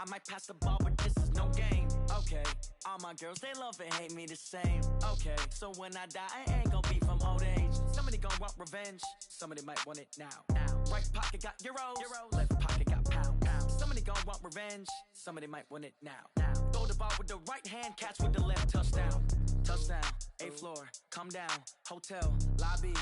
I might pass the ball, but this is no game. Okay, all my girls, they love and hate me the same. Okay, so when I die, I ain't gonna be from old age. Somebody gonna want revenge, somebody might want it now. Right pocket got euros, left pocket got pounds. Somebody gonna want revenge, somebody might want it now. Throw the ball with the right hand, catch with the left, touchdown. Touchdown, 8th floor, come down, hotel, lobby.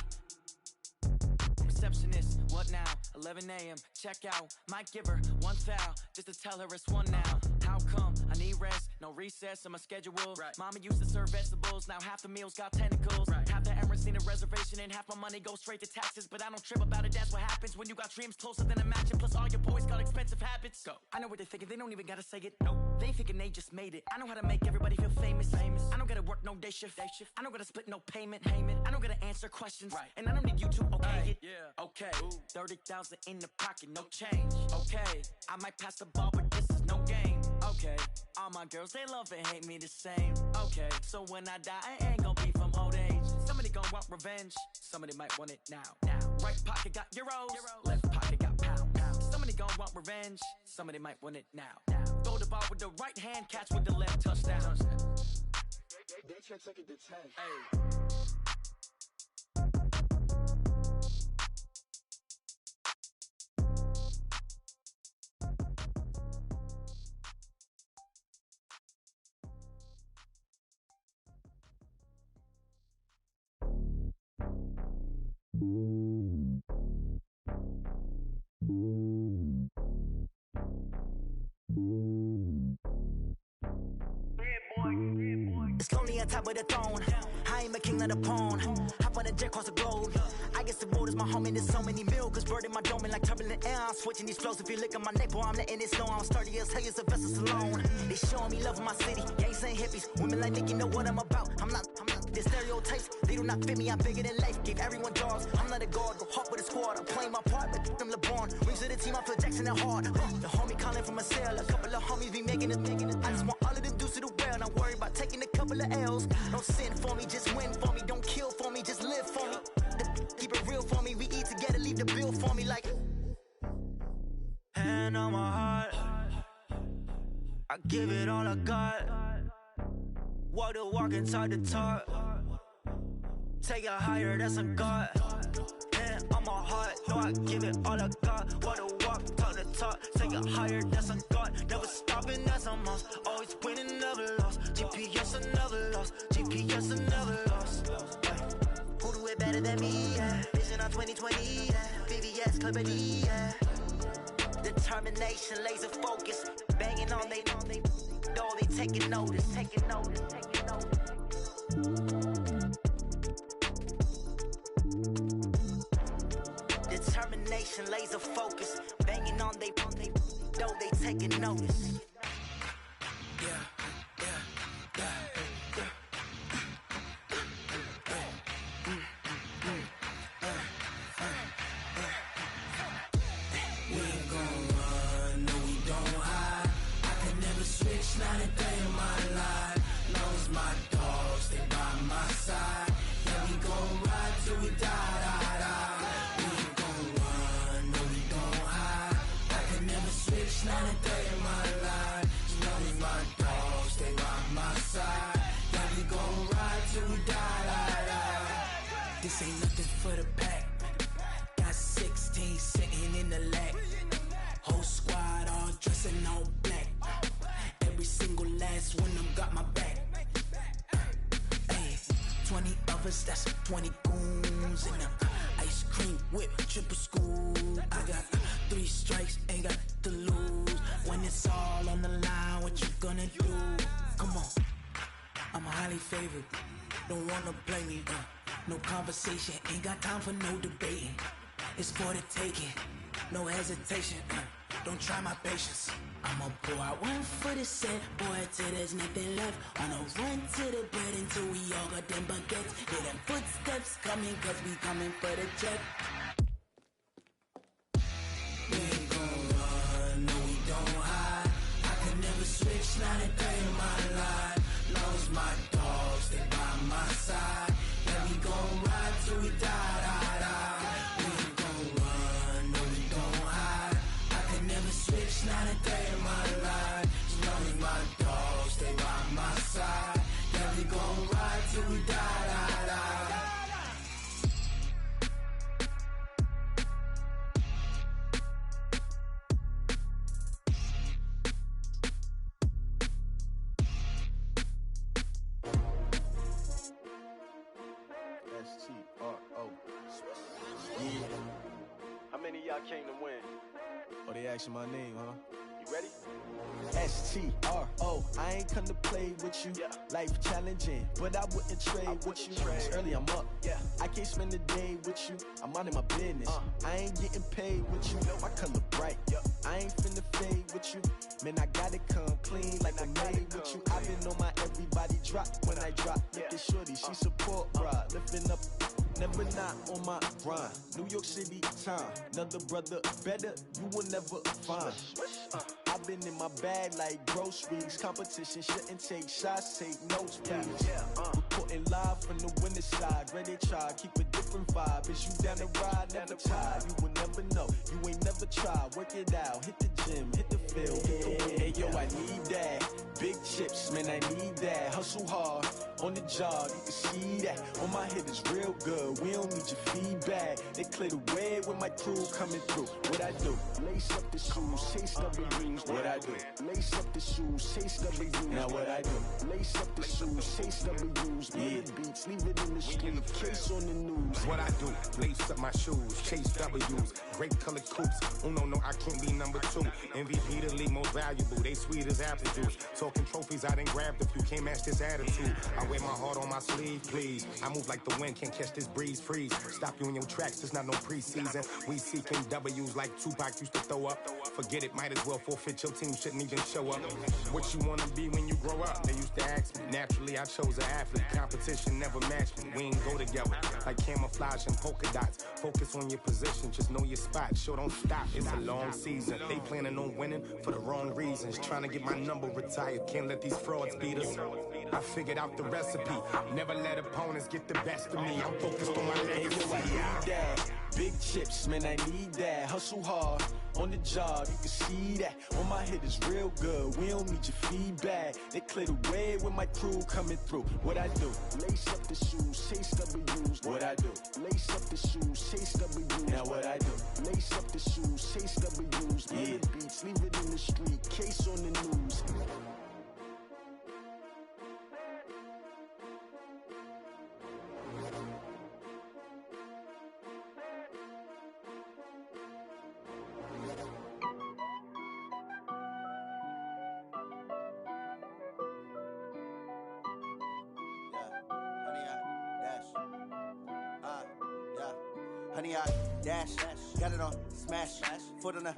Receptionist, what now? 11 a.m. Check out. Might give her one foul just to tell her it's one now. How come? I need rest, no recess in my schedule. Right. Mama used to serve vegetables, now half the meals got tentacles. Right. Half the errands need a reservation and half my money goes straight to taxes. But I don't trip about it, that's what happens when you got dreams closer than a mansion. Plus all your boys got expensive habits. Go. I know what they're thinking, they don't even gotta say it. Nope. They thinking they just made it. I know how to make everybody feel famous. I don't gotta work no day shift. I don't gotta split no payment. I don't gotta answer questions. Right. And I don't need you to okay it. Yeah. Okay. 30,000 in the pocket, no change. Okay. I might pass the ball, but this is no game. Okay. All my girls, they love and hate me the same. Okay. So when I die, I ain't gonna be from old age. Somebody gonna want revenge, somebody might want it now. Right pocket got euros, left pocket got pounds. Somebody gonna want revenge, somebody might want it now. Throw the ball with the right hand, catch with the left, touchdown. They can't take it to 10. Hey. It's lonely on top of the throne. I am a king, not a pawn. Hop on a jet across the globe. I guess the world is my home and there's so many milk. Bird in my dome and like turbulent air. I'm switching these flows. If you look at my neck, boy, I'm letting it snow. I'm sturdy as hell as a vessel alone. They showing me love in my city. Gangs ain't hippies. Women like Nicki know what I'm about. I'm not the stereotypes. They do not fit me. I'm bigger than life. Give everyone dogs. I'm not a guard. Go hard with a squad. I'm playing my part, but them LeBron. Rings to the team. I feel Jackson and hard. The homie calling from a cell. A couple of homies be making it. I just want all of them dudes to the well. Not worry about taking a couple of L's. Don't sin for me, just win for me. Don't kill for me, just live for me. Keep it real for me. We eat together, leave the bill for me like. Hand on my heart, I give it all I got. Walk the walk and talk the talk. Take it higher, that's a God. Hand on my heart, no, I give it all I got. Walk the walk, talk the talk. Take it higher, that's a God. Never stopping, that's a must. Always winning, never lost. GPS, I never lost. GPS, I never lost. Who do it better than me? Yeah. Vision on 2020. Yeah. VVS, Clipper D. Yeah. Determination, laser focus. Banging on they know they taking notice. Taking notice. Taking notice. Determination, laser focus. Banging on they know they taking notice. Yeah. Not a day in my life. Knows my dogs, they by my side. Yeah, we gon' ride till we die. We ain't gon' run, no, we don't hide. I can never switch, not a day in my life. Knows my dogs, they by my side. Yeah, we gon' ride till we die. This ain't nothing for the pack. Got 16 sitting in the lap. Whole squad all dressing all black. Every single last one of them got my back. Hey, 20 of us, that's 20 goons in the ice cream whip, triple school. I got 3 strikes, ain't got to lose. When it's all on the line, what you gonna do? Come on, I'm highly favored. Don't wanna blame me. No conversation, ain't got time for no debating. It's for the taking, no hesitation. Don't try my patience. I'ma pour out one for the set, boy, till there's nothing left. On a run to the bread until we all got them baguettes. Hear them footsteps coming, cause we coming for the check. We ain't gon' run, no, we don't hide. I can never switch, not a day in my life. Knows my dogs, they by my side. Yeah, we gon' ride till we die. We ain't gon' run, no, we don't hide. I can never switch, not a day in my life. asking my name, huh? You ready? STRO, I ain't come to play with you. Life challenging, but I wouldn't trade with you. It's early, I'm up. I can't spend a day with you. I'm minding my business. I ain't getting paid with you. My color bright. I ain't finna fade with you. Man, I gotta come clean like I'm made with you. I've been on my everybody drop when I drop. Look at shorty, she support, bruh. Lifting up. Never not on my grind. New York City time. Another brother better, you will never find. I've been in my bag like groceries. Competition shouldn't take shots, take notes, please. Reporting live from the winning side. Ready to try, keep a different vibe. Is you down the ride, never tired. You will never know, you ain't never tried. Work it out, hit the gym, hit the field. Hey yo, I need that. Big chips, man, I need that. Hustle hard, on the job, you can see that. On my head is real good, we don't need your feedback. They clear the way with my crew coming through. What I do? Lace up the shoes, chase W's. What I do? Lace up the shoes, chase W's. Now what I do? Lace up the shoes, chase W's. Murder beats, leave it in the street, case on the news. What I do? Lace up my shoes, chase W's. Great colored coops. Oh no, I can't be number 2. MVP the league most valuable. They sweet as apple juice. Talking trophies, I done grabbed a few. Can't match this attitude. I wear my heart on my sleeve, please. I move like the wind, can't catch this breeze, freeze. Stop you in your tracks, it's not no preseason. We seeking W's like Tupac used to throw up. Forget it, might as well forfeit, your team shouldn't even show up. What you wanna be when you grow up? They used to ask me. Naturally, I chose an athlete. Competition never matched me. We ain't go together like camouflage and polka dots. Focus on your position, just know your spot. Sure, don't stop, it's a long season. They planning on winning for the wrong reasons. Trying to get my number retired, can't let these frauds beat us. I figured out the recipe. Never let opponents get the best of me. I'm focused on my legacy. I need that. Big chips, man, I need that. Hustle hard, on the job, you can see that. On my head is real good, we don't need your feedback. They clear the way with my crew coming through. What I do? Lace up the shoes, chase W's. What I do? Lace up the shoes, chase W's. Now what I do? Lace up the shoes, chase W's. Murder beats, leave it in the street, case on the news. Honey, I dash, got it on smash, foot on the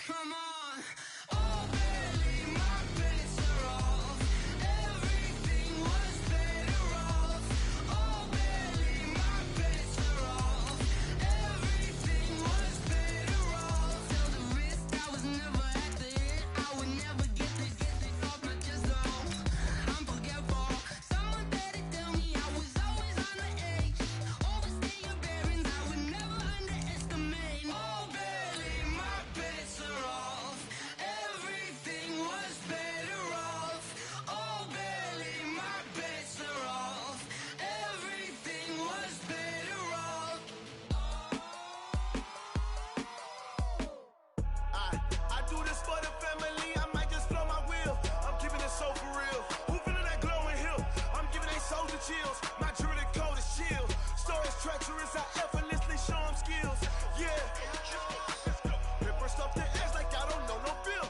Come on. Oh, barely, my bets are off. Everything was better off. Oh, barely, my bets are off. Everything was better off. Till the risk, I was never at the end. I would never get this off my chest, though. I'm forgetful. Someone better tell me I was always on the edge. Overstaying bearings, I would never underestimate. Oh, barely, my bets are off. Everything was better off. Oh, barely, my bets are off. Everything was better off. I do this for the family, I might just blow my wheel. I'm keeping it so for real. Who feeling that glowing hill? I'm giving they soldier chills. My jewelry code is chill. Stories treacherous, I effortlessly show them skills. Yeah. Paper stuff the edge like I don't know no bill.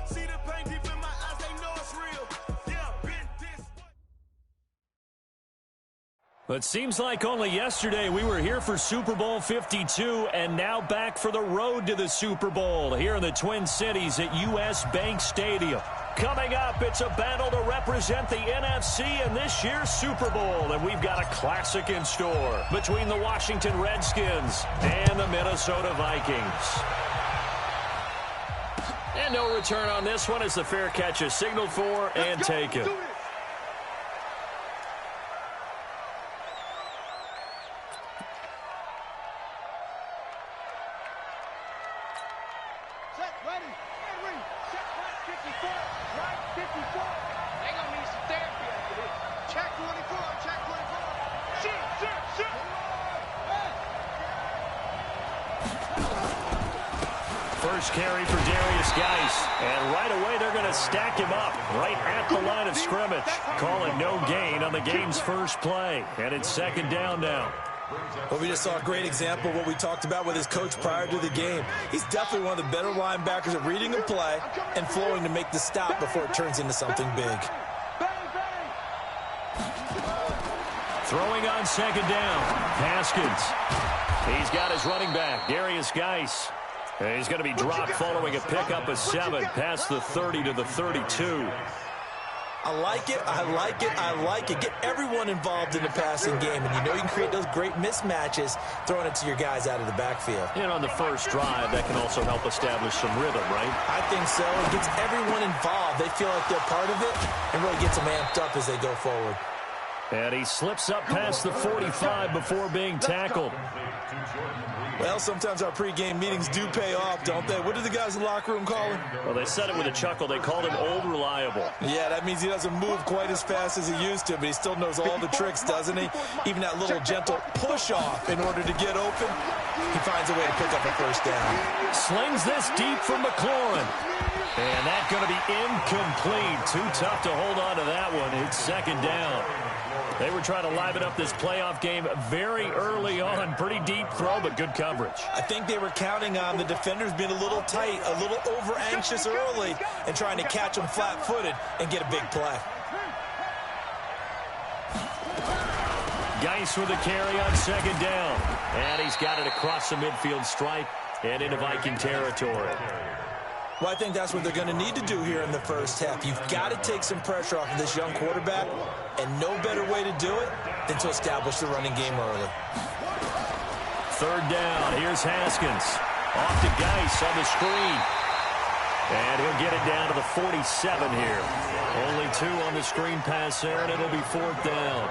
See the pain deep in my eyes, they know it's real. Yeah, been this. It seems like only yesterday we were here for Super Bowl 52 and now back for the road to the Super Bowl here in the Twin Cities at US Bank Stadium. Coming up, it's a battle to represent the NFC in this year's Super Bowl, and we've got a classic in store between the Washington Redskins and the Minnesota Vikings. And no return on this one as the fair catch is signaled for and taken. Set, ready, and read. Check right 54, right 54. They gonna need some therapy after this. Check 24, check 24. Shoot. First carry for Darius Geis, and right away they're going to stack him up right at the line of scrimmage. Call it no gain on the game's first play, and it's second down now. Well, we just saw a great example of what we talked about with his coach prior to the game. He's definitely one of the better linebackers at reading a play and flowing to make the stop before it turns into something big. Throwing on second down, Haskins. He's got his running back, Darius Geis. And he's going to be dropped following a pickup of 7 past the 30 to the 32. I like it. Get everyone involved in the passing game, and you know you can create those great mismatches throwing it to your guys out of the backfield. And on the first drive, that can also help establish some rhythm, right? I think so. It gets everyone involved. They feel like they're part of it and really gets them amped up as they go forward. And he slips up past the 45 before being tackled. Well, sometimes our pregame meetings do pay off, don't they? What do the guys in the locker room call him? Well, they said it with a chuckle. They called him Old Reliable. Yeah, that means he doesn't move quite as fast as he used to, but he still knows all the tricks, doesn't he? Even that little gentle push-off in order to get open, he finds a way to pick up a first down. Slings this deep for McLaurin. And that's going to be incomplete. Too tough to hold on to that one. It's second down. They were trying to liven up this playoff game very early on. Pretty deep throw, but good coverage. I think they were counting on the defenders being a little tight, a little over-anxious early, and trying to catch them flat-footed and get a big play. Geis with a carry on second down. And he's got it across the midfield stripe and into Viking territory. Well, I think that's what they're going to need to do here in the first half. You've got to take some pressure off of this young quarterback, and no better way to do it than to establish the running game early. Third down. Here's Haskins. Off to Geis on the screen. And he'll get it down to the 47 here. Only 2 on the screen pass there, and it'll be fourth down.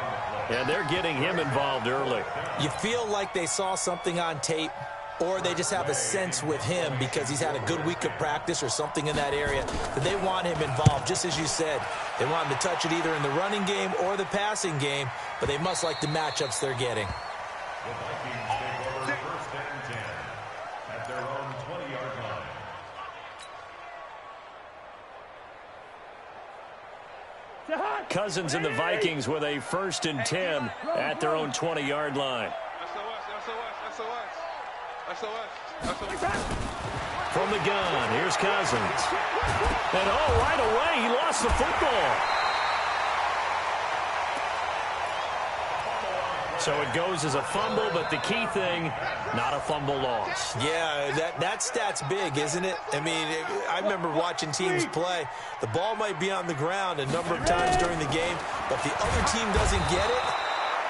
And they're getting him involved early. You feel like they saw something on tape, or they just have a sense with him because he's had a good week of practice or something in that area that they want him involved. Just as you said, they want him to touch it either in the running game or the passing game, but they must like the matchups they're getting. The Vikings take over first and 10 at their own 20-yard line. Cousins and the Vikings with a first and 10 at their own 20-yard line. From the gun, here's Cousins. And right away, he lost the football. So it goes as a fumble, but the key thing, not a fumble loss. Yeah, that stat's big, isn't it? I mean, I remember watching teams play. The ball might be on the ground a number of times during the game, but the other team doesn't get it.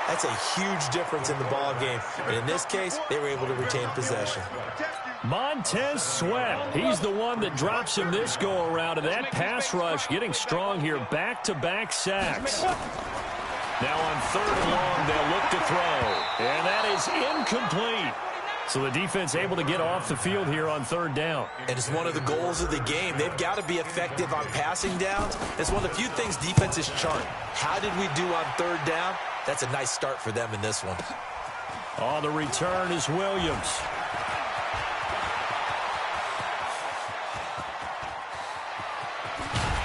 That's a huge difference in the ball game. And in this case, they were able to retain possession. Montez Sweat, he's the one that drops him this go-around, and that pass rush getting strong here, back-to-back sacks. Now on 3rd and long, they'll look to throw, and that is incomplete. So the defense able to get off the field here on 3rd down. And it's one of the goals of the game. They've got to be effective on passing downs. It's one of the few things defenses chart. How did we do on 3rd down? That's a nice start for them in this one. On the return is Williams.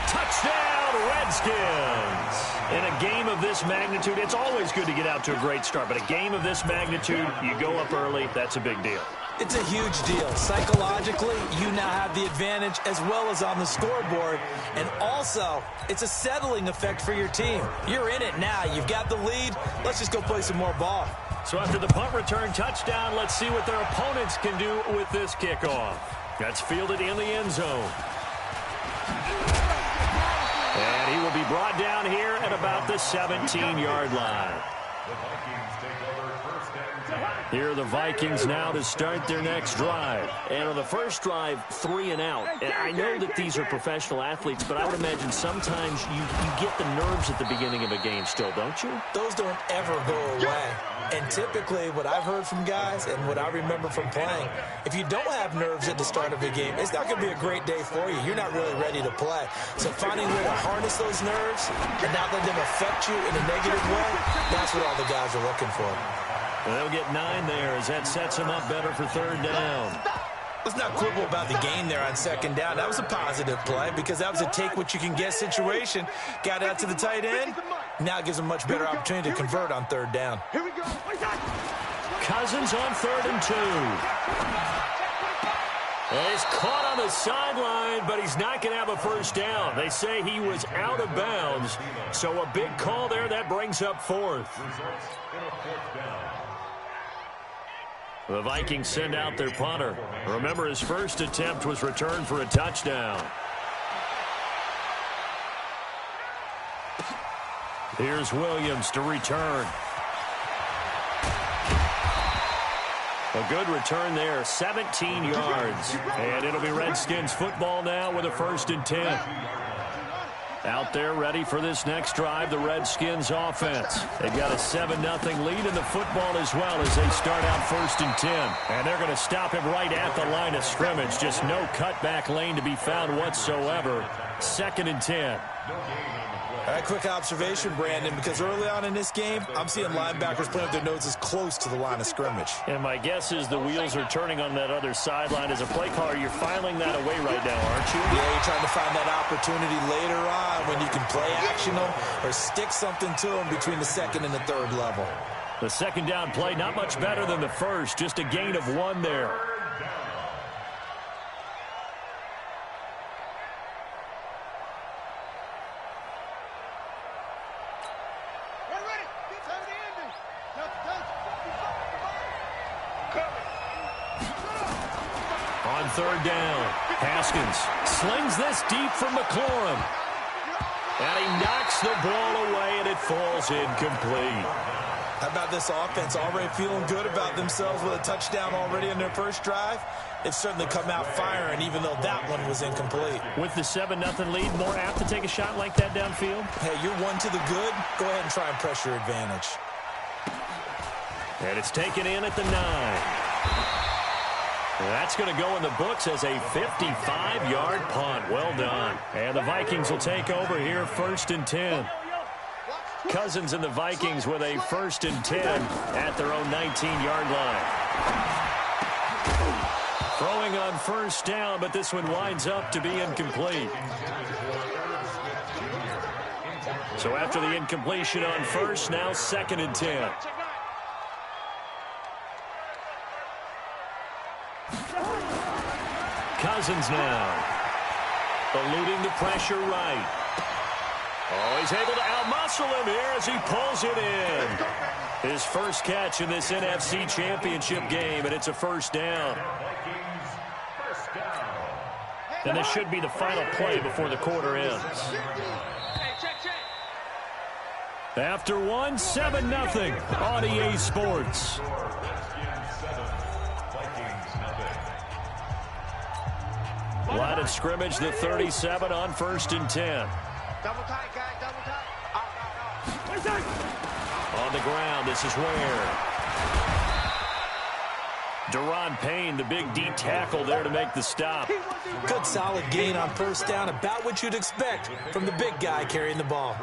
Touchdown, Redskins. In a game of this magnitude, it's always good to get out to a great start, but a game of this magnitude, you go up early, that's a big deal. It's a huge deal. Psychologically, you now have the advantage as well as on the scoreboard. And also, it's a settling effect for your team. You're in it now. You've got the lead. Let's just go play some more ball. So after the punt return touchdown, let's see what their opponents can do with this kickoff. That's fielded in the end zone. And he will be brought down here at about the 17-yard line. The Vikings take over 1st and 10. Here are the Vikings now to start their next drive. And on the first drive, 3 and out. And I know that these are professional athletes, but I would imagine sometimes you get the nerves at the beginning of a game still, don't you? Those don't ever go away. And typically, what I've heard from guys and what I remember from playing, if you don't have nerves at the start of a game, it's not going to be a great day for you. You're not really ready to play. So finding a way to harness those nerves and not let them affect you in a negative way, that's what all the guys are looking for. And they'll get 9 there as that sets them up better for 3rd down. Let's not quibble about the gain there on 2nd down. That was a positive play because that was a take-what-you-can-get situation. Got out to the tight end. Now it gives them a much better opportunity to convert on 3rd down. Here we go. Cousins on 3rd and 2. And he's caught on the sideline, but he's not going to have a first down. They say he was out of bounds. So a big call there. That brings up 4th. The Vikings send out their punter. Remember, his first attempt was returned for a touchdown. Here's Williams to return. A good return there, 17 yards. And it'll be Redskins football now with a 1st and 10. Out there ready for this next drive, the Redskins offense. They've got a 7-0 lead in the football as well as they start out 1st and 10. And they're going to stop him right at the line of scrimmage. Just no cutback lane to be found whatsoever. 2nd and 10. All right, quick observation, Brandon, because early on in this game, I'm seeing linebackers playing with their noses close to the line of scrimmage. And my guess is the wheels are turning on that other sideline. As a play caller, you're filing that away right now, aren't you? Yeah, you're trying to find that opportunity later on when you can play action them or stick something to them between the 2nd and the 3rd level. The 2nd down play, not much better than the first, just a gain of 1 there. On 3rd down, Haskins slings this deep for McLaurin. And he knocks the ball away, and it falls incomplete. How about this offense already feeling good about themselves with a touchdown already in their first drive? They've certainly come out firing, even though that one was incomplete. With the 7-0 lead, more apt to take a shot like that downfield? Hey, you're 1 to the good. Go ahead and try and press your advantage. And it's taken in at the 9. That's going to go in the books as a 55-yard punt. Well done. And the Vikings will take over here 1st and 10. Cousins and the Vikings with a 1st and 10 at their own 19-yard line. Throwing on 1st down, but this one winds up to be incomplete. So after the incompletion on 1st, now 2nd and 10. Cousins now. Eluding the pressure right. Oh, he's able to outmuscle him here as he pulls it in. His first catch in this NFC Championship game, and it's a first down. And this should be the final play before the quarter ends. After one, 7-0 on EA Sports. Line of scrimmage, the 37 on 1st and 10. Double tight, guys, double tight. On the ground, this is Ware. Deron Payne, the big D tackle there to make the stop. Good solid gain on first down, about what you'd expect from the big guy carrying the ball.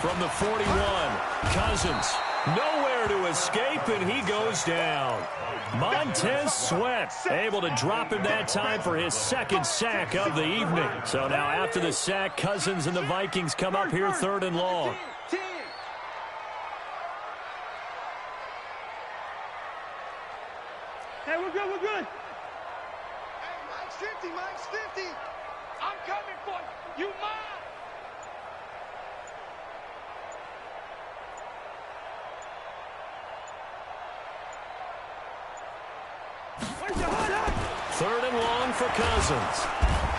From the 41, Cousins, nowhere to escape, and he goes down. Montez Sweat able to drop him that time for his second sack of the evening. So now after the sack, Cousins and the Vikings come up here 3rd and long. Hey, we're good, we're good. Hey, Mike's 50, Mike's 50. I'm coming for you. You mine. Third and long for Cousins.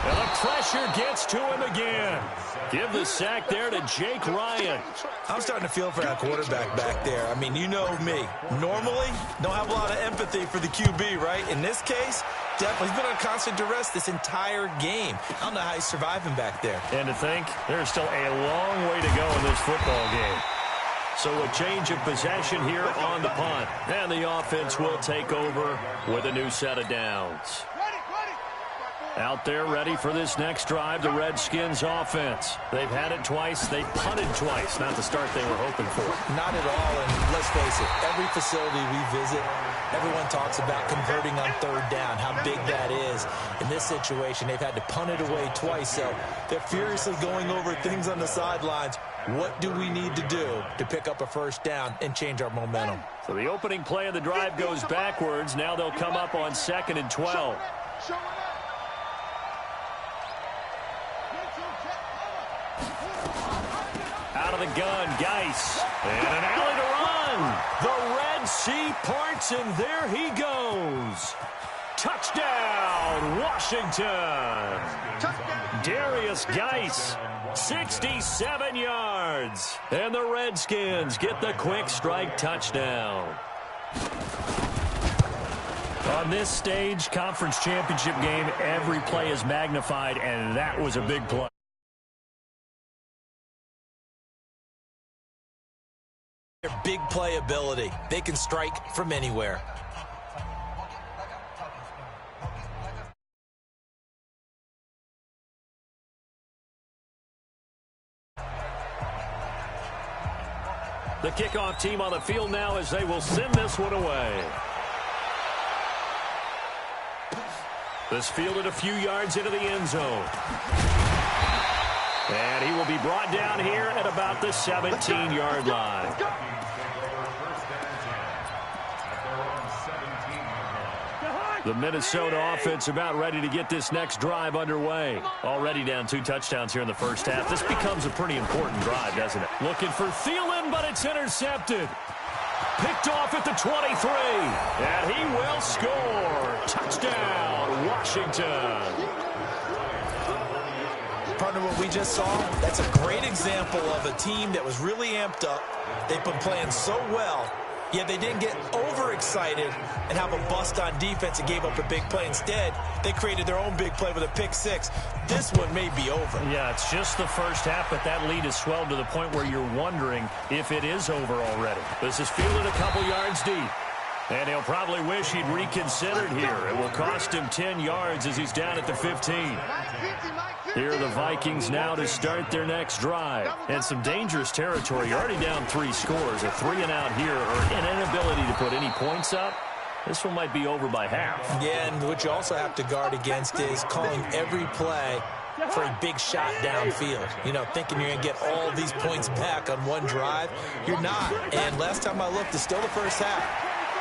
And the pressure gets to him again. Give the sack there to Jake Ryan. I'm starting to feel for that quarterback back there. I mean, you know me. Normally, don't have a lot of empathy for the QB, right? In this case, definitely. He's been on constant duress this entire game. I don't know how he's surviving back there. And to think, there's still a long way to go in this football game. So a change of possession here on the punt. And the offense will take over with a new set of downs. Out there ready for this next drive, the Redskins offense. They've had it twice. They've punted twice. Not the start they were hoping for. Not at all. And let's face it, every facility we visit, everyone talks about converting on 3rd down, how big that is. In this situation, they've had to punt it away twice. So they're furiously going over things on the sidelines. What do we need to do to pick up a first down and change our momentum? So the opening play of the drive goes backwards. Now they'll come up on 2nd and 12. Out of the gun, Geis. And an alley to run. The Red Sea parts, and there he goes. Touchdown, Washington. Darius Geis, 67 yards. And the Redskins get the quick strike touchdown. On this stage, conference championship game, every play is magnified, and that was a big play. Their big playability. They can strike from anywhere. The kickoff team on the field now as they will send this one away. This fielded a few yards into the end zone. And he will be brought down here at about the 17-yard line. The Minnesota offense about ready to get this next drive underway. Already down 2 touchdowns here in the first half. This becomes a pretty important drive, doesn't it? Looking for Thielen, but it's intercepted. Picked off at the 23. And he will score. Touchdown, Washington. Partner, what we just saw, that's a great example of a team that was really amped up. They've been playing so well, yet they didn't get overexcited and have a bust on defense and gave up a big play. Instead, they created their own big play with a pick six. This one may be over. Yeah, it's just the first half, but that lead has swelled to the point where you're wondering if it is over already. This is fielded a couple yards deep. And he'll probably wish he'd reconsidered here. It will cost him 10 yards as he's down at the 15. Here are the Vikings now to start their next drive. And some dangerous territory. You're already down 3 scores. A 3-and-out here or an inability to put any points up This one might be over by half. Yeah, and what you also have to guard against is calling every play for a big shot downfield. You know, thinking you're going to get all these points back on one drive. You're not. And last time I looked, it's still the first half.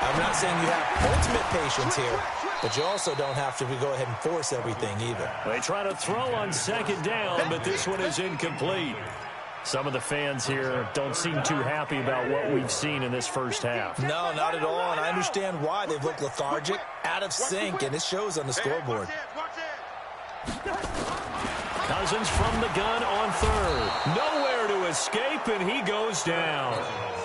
I'm not saying you have ultimate patience here, but you also don't have to go ahead and force everything either. They try to throw on second down, but this one is incomplete. Some of the fans here don't seem too happy about what we've seen in this first half. No, not at all, and I understand why. They've looked lethargic, out of sync, and it shows on the scoreboard. Cousins from the gun on third. Nowhere to escape, and he goes down.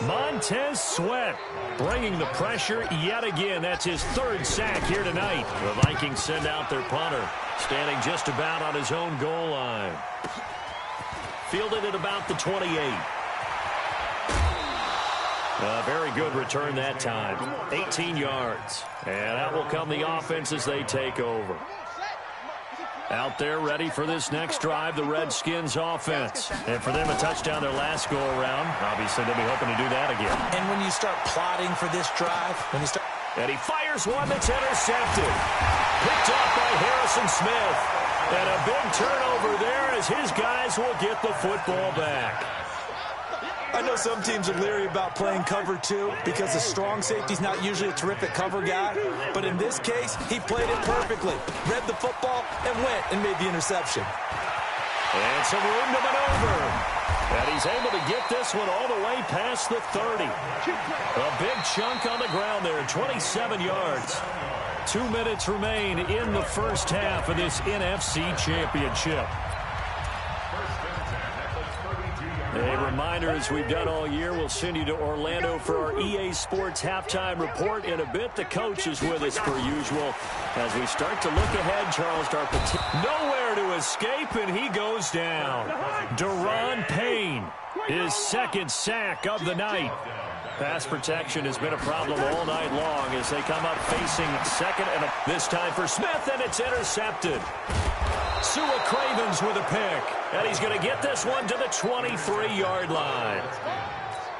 Montez Sweat bringing the pressure yet again. That's his third sack here tonight. The Vikings send out their punter, standing just about on his own goal line. Fielded at about the 28. A very good return that time. 18 yards. And out will come the offense as they take over. Out there ready for this next drive, the Redskins offense. And for them, a touchdown their last go-around. Obviously, they'll be hoping to do that again. And when you start plotting for this drive, and he fires one that's intercepted. Picked off by Harrison Smith. And a big turnover there as his guys will get the football back. I know some teams are leery about playing cover 2 because the strong safety's not usually a terrific cover guy. But in this case, he played it perfectly. Read the football and went and made the interception. And some room to maneuver. And he's able to get this one all the way past the 30. A big chunk on the ground there, 27 yards. 2 minutes remain in the first half of this NFC Championship. A reminder, as we've done all year, we'll send you to Orlando for our EA Sports halftime report in a bit. The coach is with us per usual. As we start to look ahead, Charles Darpati nowhere to escape, and he goes down. Deron Payne, his second sack of the night. Pass protection has been a problem all night long as they come up facing second and this time for Smith, and it's intercepted. Sua Cravens with a pick, and he's going to get this one to the 23-yard line.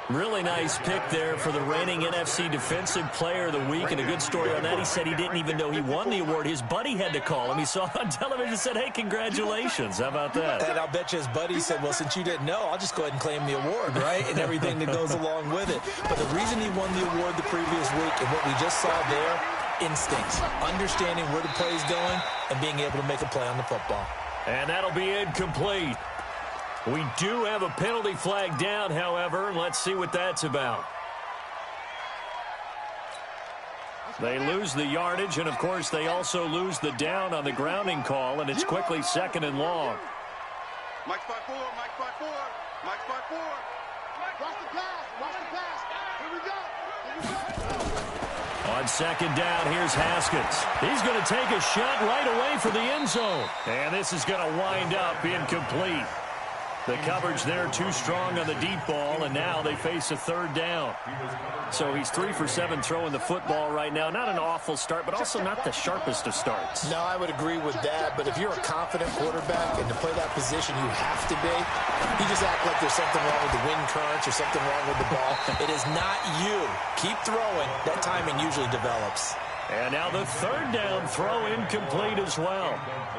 Really nice pick there for the reigning NFC Defensive Player of the Week, and a good story on that. He said he didn't even know he won the award. His buddy had to call him. He saw it on television and said, hey, congratulations. How about that? And I'll bet you his buddy said, well, since you didn't know, I'll just go ahead and claim the award, right? And everything that goes along with it. But the reason he won the award the previous week and what we just saw there, instincts, understanding where the play is going and being able to make a play on the football. And that'll be incomplete. We do have a penalty flag down, however. Let's see what that's about. They lose the yardage, and, of course, they also lose the down on the grounding call, and it's quickly second and long. Mike 5-4, Mike 5-4, Mike 5-4. Watch the pass, watch the pass. Here we go. On second down, here's Haskins. He's going to take a shot right away for the end zone. And this is going to wind up incomplete. The coverage there too strong on the deep ball, and now they face a third down. So he's 3 for 7 throwing the football right now. Not an awful start, but also not the sharpest of starts. No, I would agree with that, but if you're a confident quarterback and to play that position you have to be, you just act like there's something wrong with the wind currents or something wrong with the ball. It is not you. Keep throwing. That timing usually develops. And now the third down throw incomplete as well.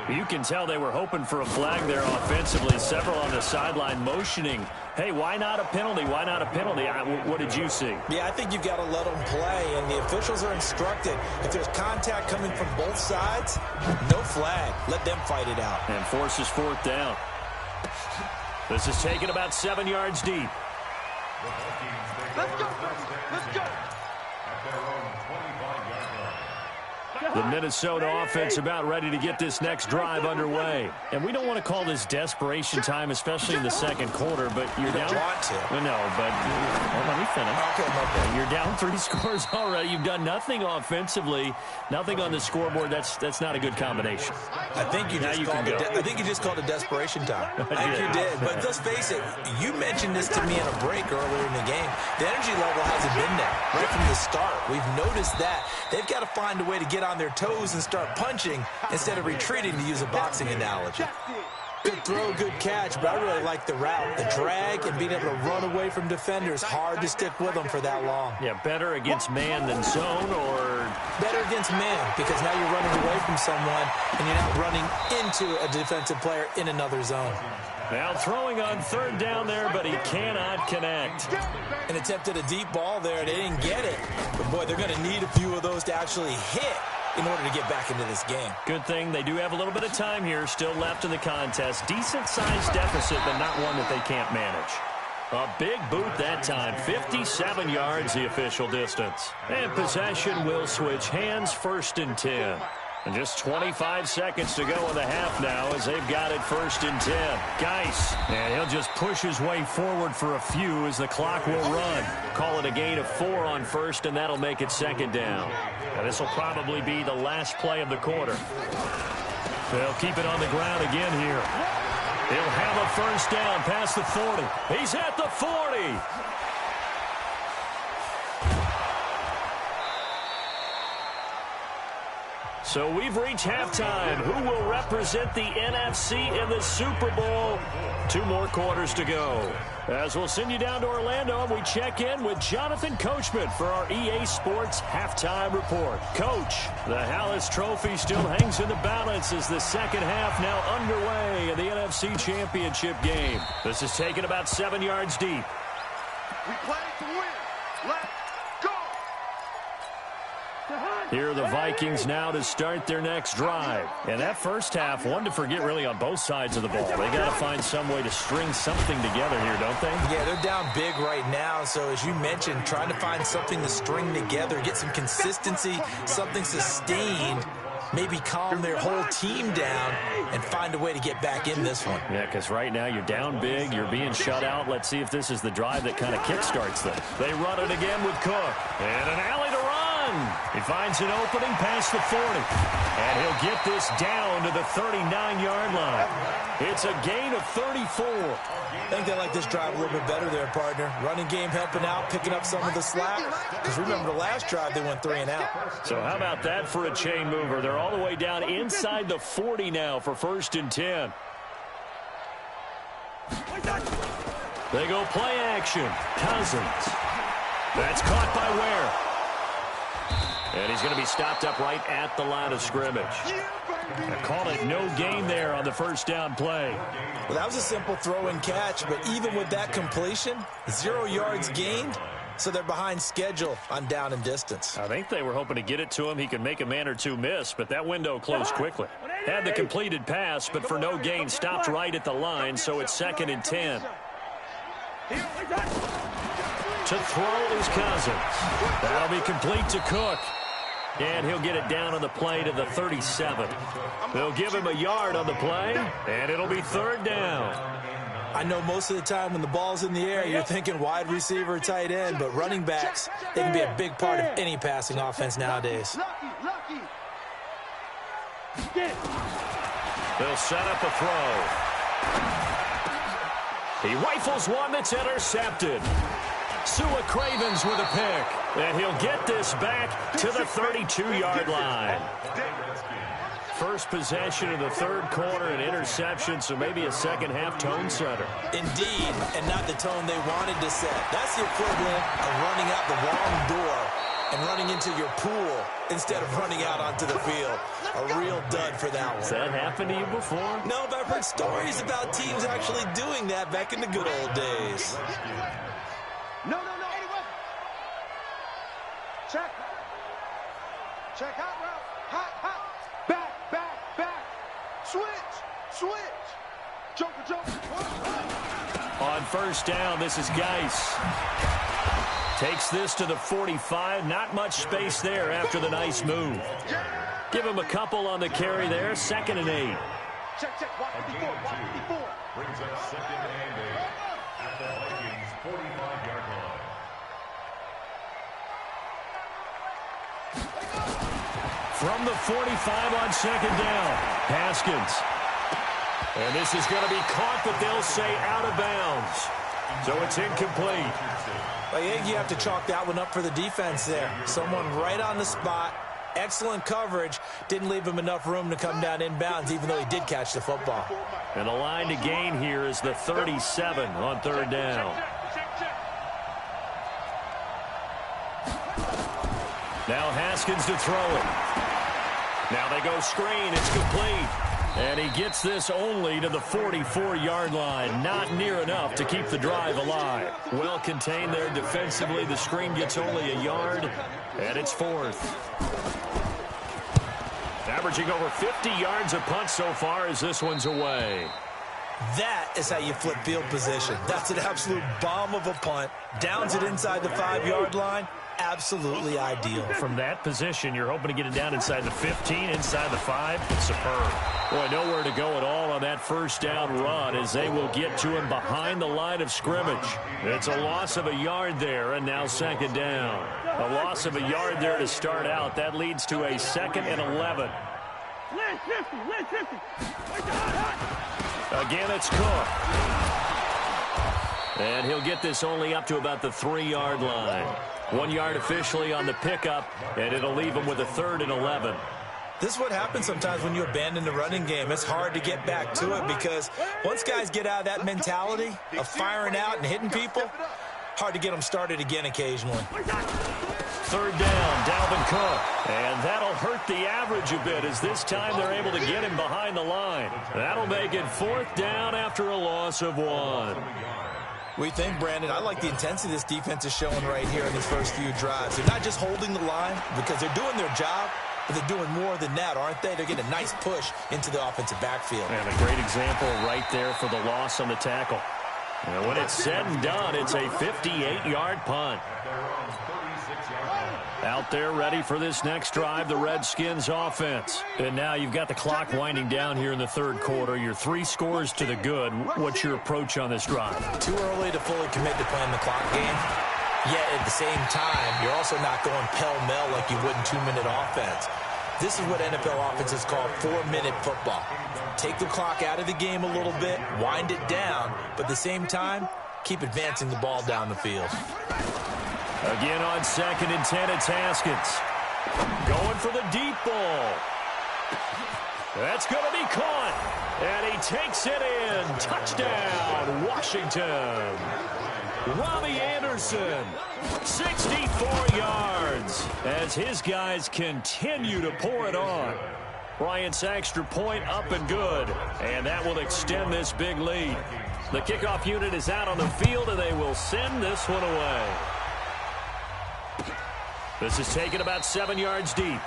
You can tell they were hoping for a flag there offensively. Several on the sideline motioning, hey, why not a penalty? Why not a penalty? What did you see? Yeah, I think you've got to let them play, and the officials are instructed. If there's contact coming from both sides, no flag. Let them fight it out. And forces fourth down. This is taken about 7 yards deep. Let's go, let's go. The Minnesota offense about ready to get this next drive underway. And we don't want to call this desperation time, especially in the second quarter, but you're down. Want to. Well, no, but let me finish. Okay. You're down 3 scores already. You've done nothing offensively, nothing on the scoreboard. That's not a good combination. I think you just called it desperation time. I think you did. But let's face it, you mentioned this to me in a break earlier in the game. The energy level hasn't been there right from the start. We've noticed that. They've got to find a way to get on their toes and start punching instead of retreating, to use a boxing analogy. Good throw, good catch, but I really like the route. The drag and being able to run away from defenders. Hard to stick with them for that long. Yeah, better against man than zone, or? Better against man, because now you're running away from someone and you're not running into a defensive player in another zone. Now throwing on third down there, but he cannot connect. And attempted a deep ball there. They didn't get it. But, boy, they're going to need a few of those to actually hit in order to get back into this game. Good thing they do have a little bit of time here still left in the contest. Decent-sized deficit, but not one that they can't manage. A big boot that time. 57 yards, the official distance. And possession will switch hands, 1st and 10. And just 25 seconds to go in the half now as they've got it 1st and 10. Geis, and he'll just push his way forward for a few as the clock will run. Call it a gain of 4 on 1st, and that'll make it 2nd down. Now this will probably be the last play of the quarter. They'll keep it on the ground again here. He'll have a 1st down past the 40. He's at the 40. So we've reached halftime. Who will represent the NFC in the Super Bowl? 2 more quarters to go. As we'll send you down to Orlando, and we check in with Jonathan Coachman for our EA Sports Halftime Report. Coach, the Hallis Trophy still hangs in the balance as the second half now underway in the NFC Championship game. This is taken about 7 yards deep. We play to win. Let's go. Here are the Vikings now to start their next drive. And that first half, one to forget really on both sides of the ball. They got to find some way to string something together here, don't they? Yeah, they're down big right now. So as you mentioned, trying to find something to string together, get some consistency, something sustained, maybe calm their whole team down and find a way to get back in this one. Yeah, because right now you're down big, you're being shut out. Let's see if this is the drive that kind of kickstarts them. They run it again with Cook. And an alley to run. He finds an opening past the 40. And he'll get this down to the 39-yard line. It's a gain of 34. I think they like this drive a little bit better there, partner. Running game helping out, picking up some of the slack. Because remember the last drive, they went 3 and out. So how about that for a chain mover? They're all the way down inside the 40 now for 1st and 10. They go play action. Cousins. That's caught by Ware. And he's going to be stopped up right at the line of scrimmage. I call it no gain there on the 1st down play. Well, that was a simple throw and catch, but even with that completion, 0 yards gained, so they're behind schedule on down and distance. I think they were hoping to get it to him. He could make a man or two miss, but that window closed quickly. Had the completed pass, but for no gain, stopped right at the line, so it's 2nd and 10. To throw is Cousins. That'll be complete to Cook. And he'll get it down on the play to the 37. They'll give him a yard on the play, and it'll be 3rd down. I know most of the time when the ball's in the air, you're thinking wide receiver, tight end, but running backs, they can be a big part of any passing offense nowadays. They'll set up a throw. He rifles one that's intercepted. Sua Cravens with a pick, and he'll get this back to the 32-yard line. First possession of the 3rd quarter, an interception, so maybe a second half tone setter. Indeed, and not the tone they wanted to set. That's the equivalent of running out the wrong door and running into your pool instead of running out onto the field. A real dud for that one. Has that happened to you before? No, but I've heard stories about teams actually doing that back in the good old days. No. Check. Check out route. Hot. Back. Switch. Joker. On 1st down, this is Geis. Takes this to the 45. Not much space there after the nice move. Give him a couple on the carry there. 2nd and 8. Check. 154. Brings up 2nd and 8 at the Vikings' 45-yard line. From the 45 on 2nd down, Haskins. And this is going to be caught, but they'll say out of bounds. So it's incomplete. I think you have to chalk that one up for the defense there. Someone right on the spot, Excellent coverage. Didn't leave him enough room to come down inbounds, even though he did catch the football. And the line to gain here is the 37 on third down. Now Haskins to throw it. Now they go screen. It's complete. And he gets this only to the 44-yard line. Not near enough to keep the drive alive. Well contained there defensively. The screen gets only a yard, and it's fourth. Averaging over 50 yards a punt so far as this one's away. That is how you flip field position. That's an absolute bomb of a punt. Downs it inside the 5-yard line. Absolutely ideal. From that position, you're hoping to get it down inside the 15, inside the 5. Superb. Boy, nowhere to go at all on that first down run as they will get to him behind the line of scrimmage. It's a loss of a yard there, and now second down. A loss of a yard there to start out. That leads to a 2nd and 11. Again, it's Cook. And he'll get this only up to about the 3-yard line. 1 yard officially on the pickup, and it'll leave him with a 3rd and 11. This is what happens sometimes when you abandon the running game. It's hard to get back to it because once guys get out of that mentality of firing out and hitting people, hard to get them started again occasionally. 3rd down, Dalvin Cook. And that'll hurt the average a bit as this time they're able to get him behind the line. That'll make it 4th down after a loss of 1. We think, Brandon, I like the intensity this defense is showing right here in these first few drives. They're not just holding the line because they're doing their job, but they're doing more than that, aren't they? They're getting a nice push into the offensive backfield. And a great example right there for the loss on the tackle. And when it's said and done, it's a 58-yard punt. Out there ready for this next drive, the Redskins offense. And now you've got the clock winding down here in the 3rd quarter. You're 3 scores to the good. What's your approach on this drive? Too early to fully commit to playing the clock game. Yet at the same time, you're also not going pell-mell like you would in 2-minute offense. This is what NFL offenses call 4-minute football. Take the clock out of the game a little bit, wind it down, but at the same time, keep advancing the ball down the field. Again on 2nd and 10, it's Haskins. Going for the deep ball. That's going to be caught. And he takes it in. Touchdown, Washington. Robbie Anderson, 64 yards as his guys continue to pour it on. Bryant's extra point up and good. And that will extend this big lead. The kickoff unit is out on the field, and they will send this one away. This is taken about 7 yards deep.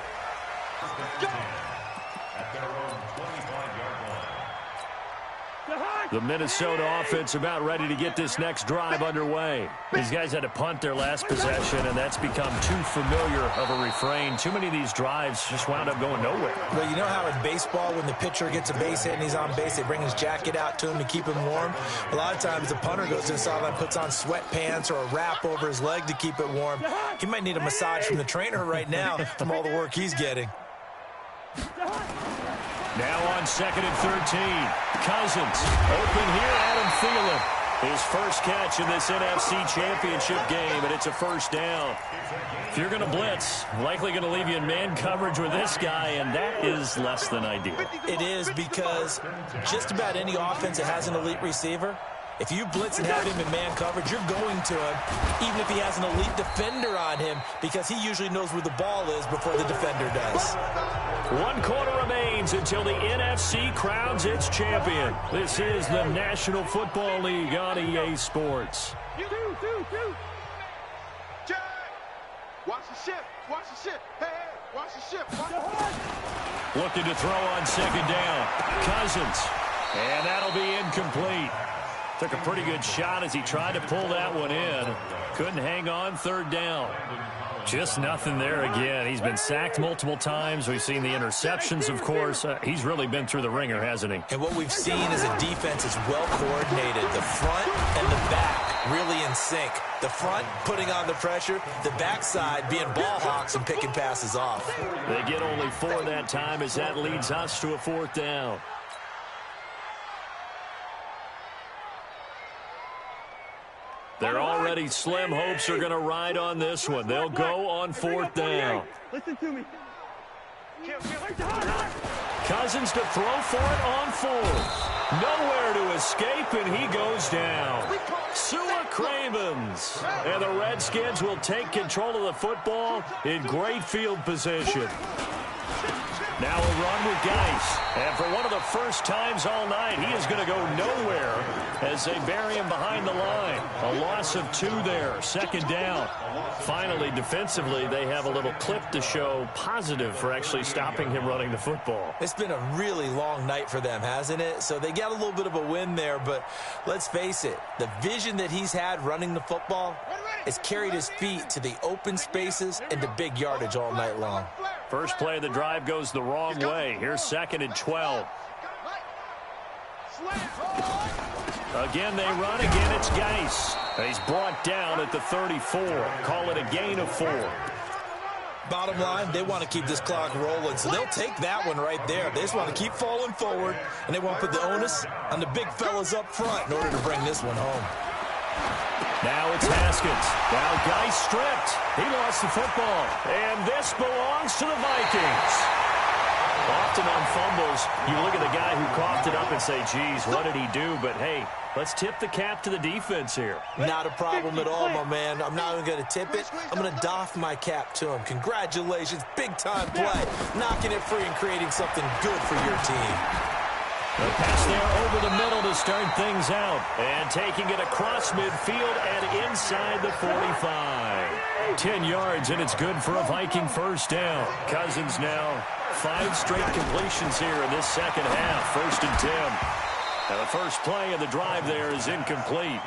The Minnesota offense about ready to get this next drive underway. These guys had to punt their last possession, and that's become too familiar of a refrain. Too many of these drives just wound up going nowhere. Well, you know how in baseball, when the pitcher gets a base hit and he's on base, they bring his jacket out to him to keep him warm? A lot of times the punter goes to the sideline, puts on sweatpants or a wrap over his leg to keep it warm. He might need a massage from the trainer right now from all the work he's getting. Now on 2nd and 13. Cousins open here. Adam Thielen. His first catch in this NFC Championship game, and it's a 1st down. If you're going to blitz, likely going to leave you in man coverage with this guy, and that is less than ideal. It is because just about any offense that has an elite receiver, if you blitz and have him in man coverage, you're going to him, even if he has an elite defender on him, because he usually knows where the ball is before the defender does. 1 quarter remains until the NFC crowns its champion. This is the National Football League on EA Sports. Watch the ship. Watch the ship. Hey, watch the ship. Looking to throw on 2nd down. Cousins. And that'll be incomplete. Took a pretty good shot as he tried to pull that one in. Couldn't hang on 3rd down. Just nothing there again. He's been sacked multiple times. We've seen the interceptions, of course. He's really been through the ringer, hasn't he? And what we've seen is a defense is well coordinated. The front and the back really in sync. The front putting on the pressure. The backside being ball hawks and picking passes off. They get only 4 that time as that leads us to a 4th down. They're already slim hopes are going to ride on this one. They'll go on 4th down. Listen to me. Cousins to throw for it on fourth. Nowhere to escape, and he goes down. Sua Cravens. And the Redskins will take control of the football in great field position. Now a run with Geis. And for one of the first times all night, he is going to go nowhere as they bury him behind the line. A loss of 2 there, second down. Finally, defensively, they have a little clip to show positive for actually stopping him running the football. It's been a really long night for them, hasn't it? So they got a little bit of a win there, but let's face it, the vision that he's had running the football has carried his feet to the open spaces and to big yardage all night long. First play of the drive goes the wrong way. Here's 2nd and 12. Again, they run. Again, it's Geis. He's brought down at the 34. Call it a gain of 4. Bottom line, they want to keep this clock rolling, so they'll take that one right there. They just want to keep falling forward, and they want to put the onus on the big fellas up front in order to bring this one home. Now it's Haskins. Now Geis stripped. He lost the football. And this belongs to the Vikings. Often on fumbles, you look at the guy who coughed it up and say, geez, what did he do? But, hey, let's tip the cap to the defense here. Not a problem at all, my man. I'm not even going to tip it. I'm going to doff my cap to him. Congratulations. Big-time play. Knocking it free and creating something good for your team. The pass there over the middle to start things out. And taking it across midfield and inside the 45. 10 yards, and it's good for a Viking first down. Cousins now 5 straight completions here in this second half. 1st and 10. And the first play of the drive there is incomplete.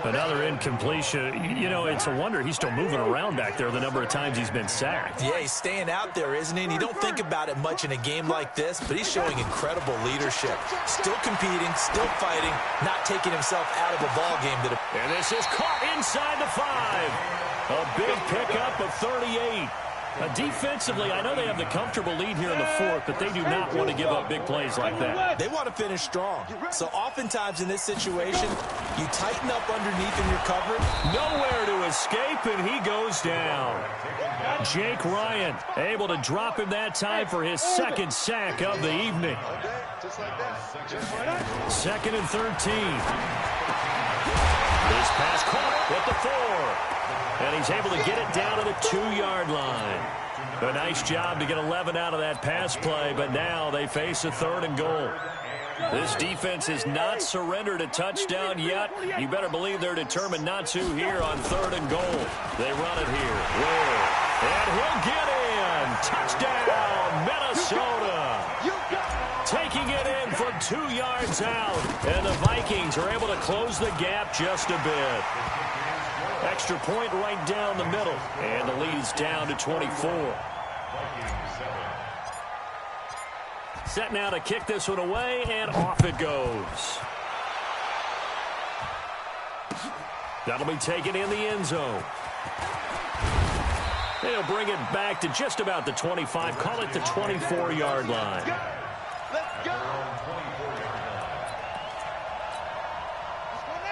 Another incompletion. You know, it's a wonder he's still moving around back there the number of times he's been sacked. Yeah, he's staying out there, isn't he? And you don't think about it much in a game like this, but he's showing incredible leadership. Still competing, still fighting, not taking himself out of a ball game. And this is caught inside the 5. A big pickup of 38. Defensively, I know they have the comfortable lead here in the 4th, but they do not want to give up big plays like that. They want to finish strong. So oftentimes in this situation, you tighten up underneath in your coverage. Nowhere to escape, and he goes down. Jake Ryan able to drop him that time for his 2nd sack of the evening. 2nd and 13. This pass caught with the 4. And he's able to get it down to the 2-yard line. A nice job to get 11 out of that pass play, but now they face a 3rd and goal. This defense has not surrendered a touchdown yet. You better believe they're determined not to here on 3rd and goal. They run it here. Where? And he'll get in. Touchdown, Minnesota. Taking it in from 2 yards out. And the Vikings are able to close the gap just a bit. Extra point right down the middle. And the lead is down to 24. Set now to kick this one away, and off it goes. That'll be taken in the end zone. They'll bring it back to just about the 25. Call it the 24-yard line. Let's go.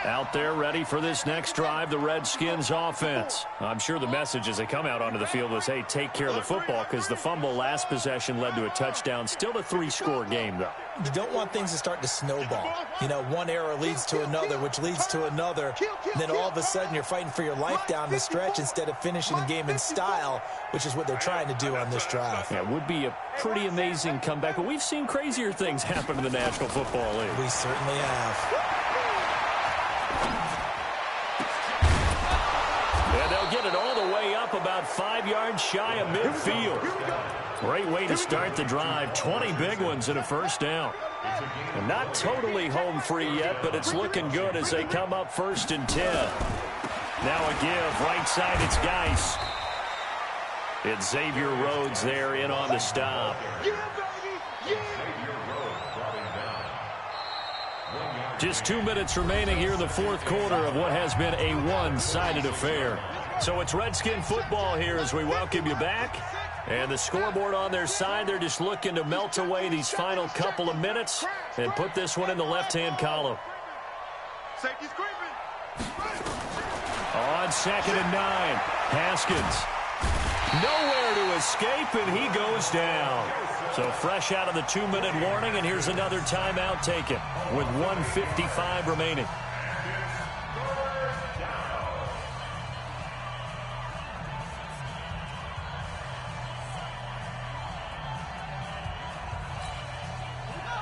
Out there ready for this next drive, the Redskins offense. I'm sure the message as they come out onto the field was, hey, take care of the football, because the fumble last possession led to a touchdown. Still a 3-score game, though. You don't want things to start to snowball. You know, one error leads to another, which leads to another. And then all of a sudden you're fighting for your life down the stretch instead of finishing the game in style, which is what they're trying to do on this drive. Yeah, it would be a pretty amazing comeback, but we've seen crazier things happen in the National Football League. We certainly have. And they'll get it all the way up about 5 yards shy of midfield. Great way to start the drive. 20 big ones and a first down. And not totally home free yet, but it's looking good as they come up 1st and 10. Now a give. Right side, it's Geis. It's Xavier Rhodes there in on the stop. Just 2 minutes remaining here in the 4th quarter of what has been a one-sided affair. So it's Redskin football here as we welcome you back. And the scoreboard on their side, they're just looking to melt away these final couple of minutes and put this one in the left-hand column. Safety's creeping. On 2nd and 9, Haskins. Nowhere to escape, and he goes down. So fresh out of the 2-minute warning, and here's another timeout taken with 1:55 remaining.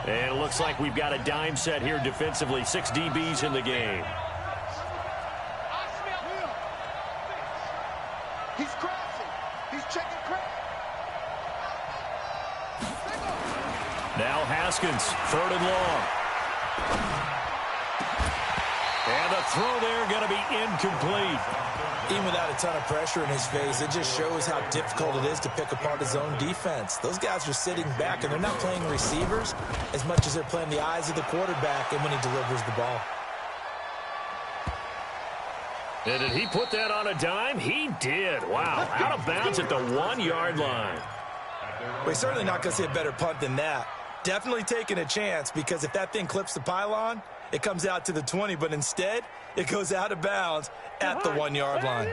And it looks like we've got a dime set here defensively. 6 DBs in the game. He's crossing. He's checking crack. Now Haskins, 3rd and long. And the throw there going to be incomplete. Even without a ton of pressure in his face, it just shows how difficult it is to pick apart his own defense. Those guys are sitting back, and they're not playing receivers as much as they're playing the eyes of the quarterback and when he delivers the ball. And did he put that on a dime? He did. Wow. Out of bounds at the 1-yard line. Well, he's certainly not going to see a better punt than that. Definitely taking a chance, because if that thing clips the pylon, it comes out to the 20, but instead it goes out of bounds at the 1-yard line.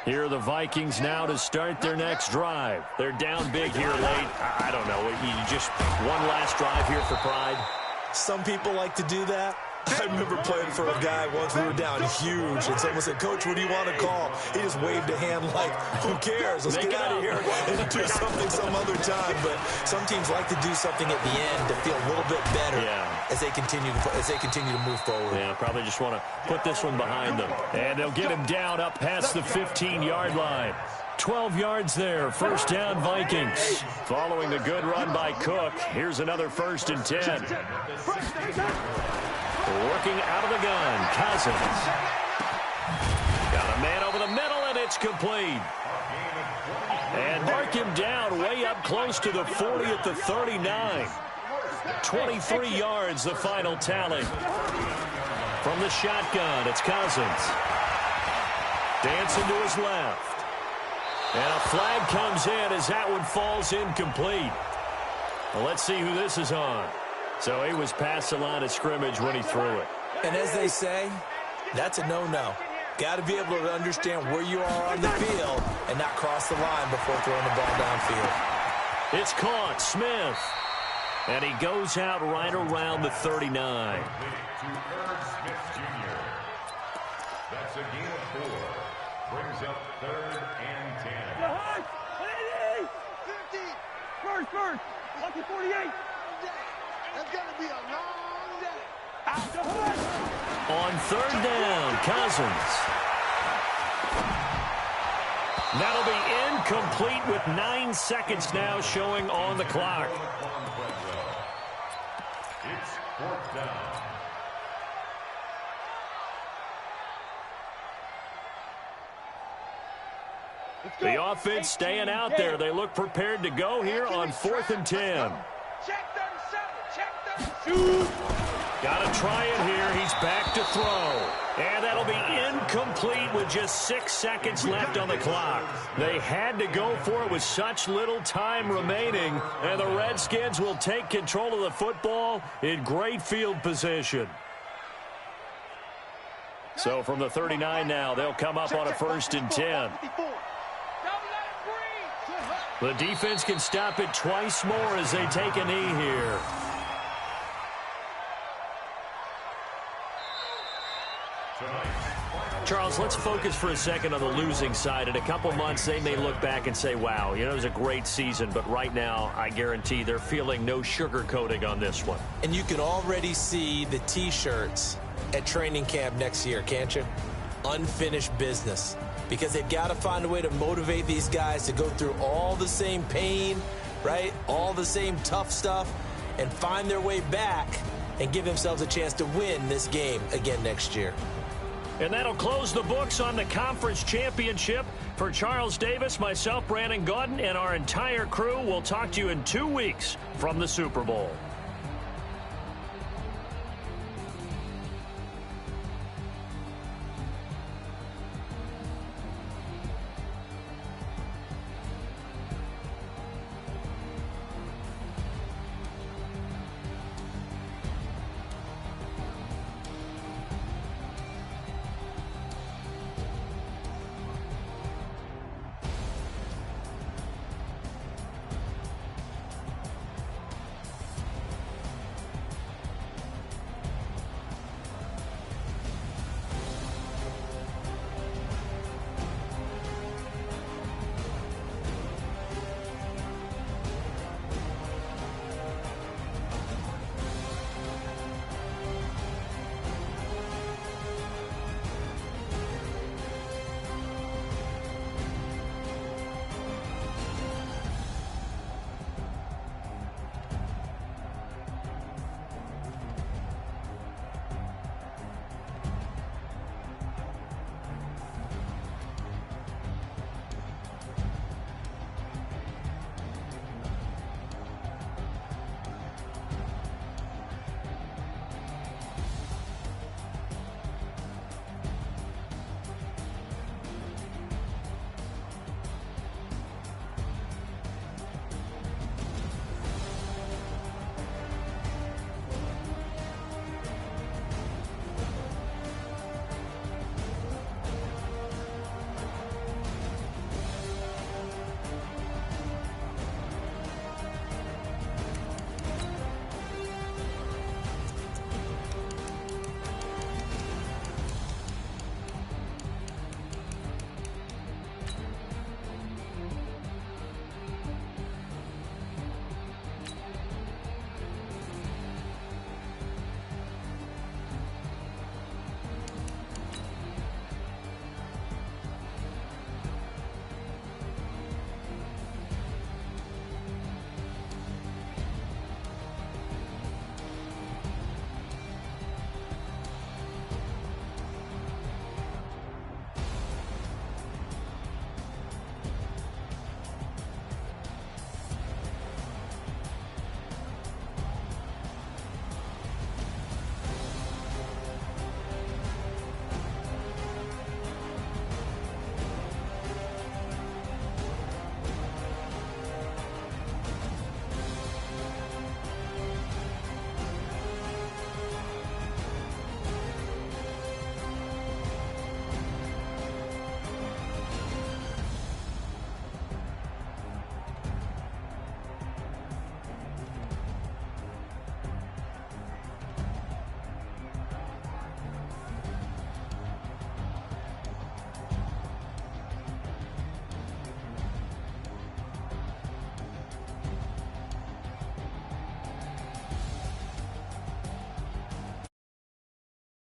Here are the Vikings now to start their next drive. They're down big here late. I don't know. You just one last drive here for pride. Some people like to do that. I remember playing for a guy once. We were down huge, and someone said, "Coach, what do you want to call?" He just waved a hand like, "Who cares? Let's get out of here and do something some other time." But some teams like to do something at the end to feel a little bit better as they continue to move forward. Yeah, probably just want to put this one behind them. And they'll get him down up past the 15-yard line. 12 yards there. First down, Vikings. Following the good run by Cook, here's another 1st and 10. Working out of the gun, Cousins. Got a man over the middle, and it's complete. And mark him down way up close to the 40 at the 39. 23 yards, the final tally. From the shotgun, it's Cousins. Dancing to his left. And a flag comes in as that one falls incomplete. Well, let's see who this is on. So he was past the line of scrimmage when he threw it. And as they say, that's a no-no. Got to be able to understand where you are on the field and not cross the line before throwing the ball downfield. It's caught, Smith. And he goes out right around the 39. That's a gain of 4. Brings up 3rd and 10. 50. First. Lucky 48. That's going to be a long day. On 3rd down, Cousins. That'll be incomplete with 9 seconds now showing on the clock. It's 4th down. The offense staying out there. They look prepared to go here on 4th and 10. Check 37. Got to try it here. He's back to throw. And that'll be incomplete with just 6 seconds left on the clock. They had to go for it with such little time remaining. And the Redskins will take control of the football in great field position. So from the 39 now, they'll come up on a 1st and 10. The defense can stop it twice more as they take a knee here. Charles, let's focus for a second on the losing side. In a couple months, they may look back and say, wow, it was a great season. But right now, I guarantee they're feeling no sugarcoating on this one. And you can already see the T-shirts at training camp next year, can't you? Unfinished business. Because they've got to find a way to motivate these guys to go through all the same pain, right? All the same tough stuff, and find their way back and give themselves a chance to win this game again next year. And that'll close the books on the conference championship. For Charles Davis, myself, Brandon Gaudin, and our entire crew, we'll talk to you in 2 weeks from the Super Bowl.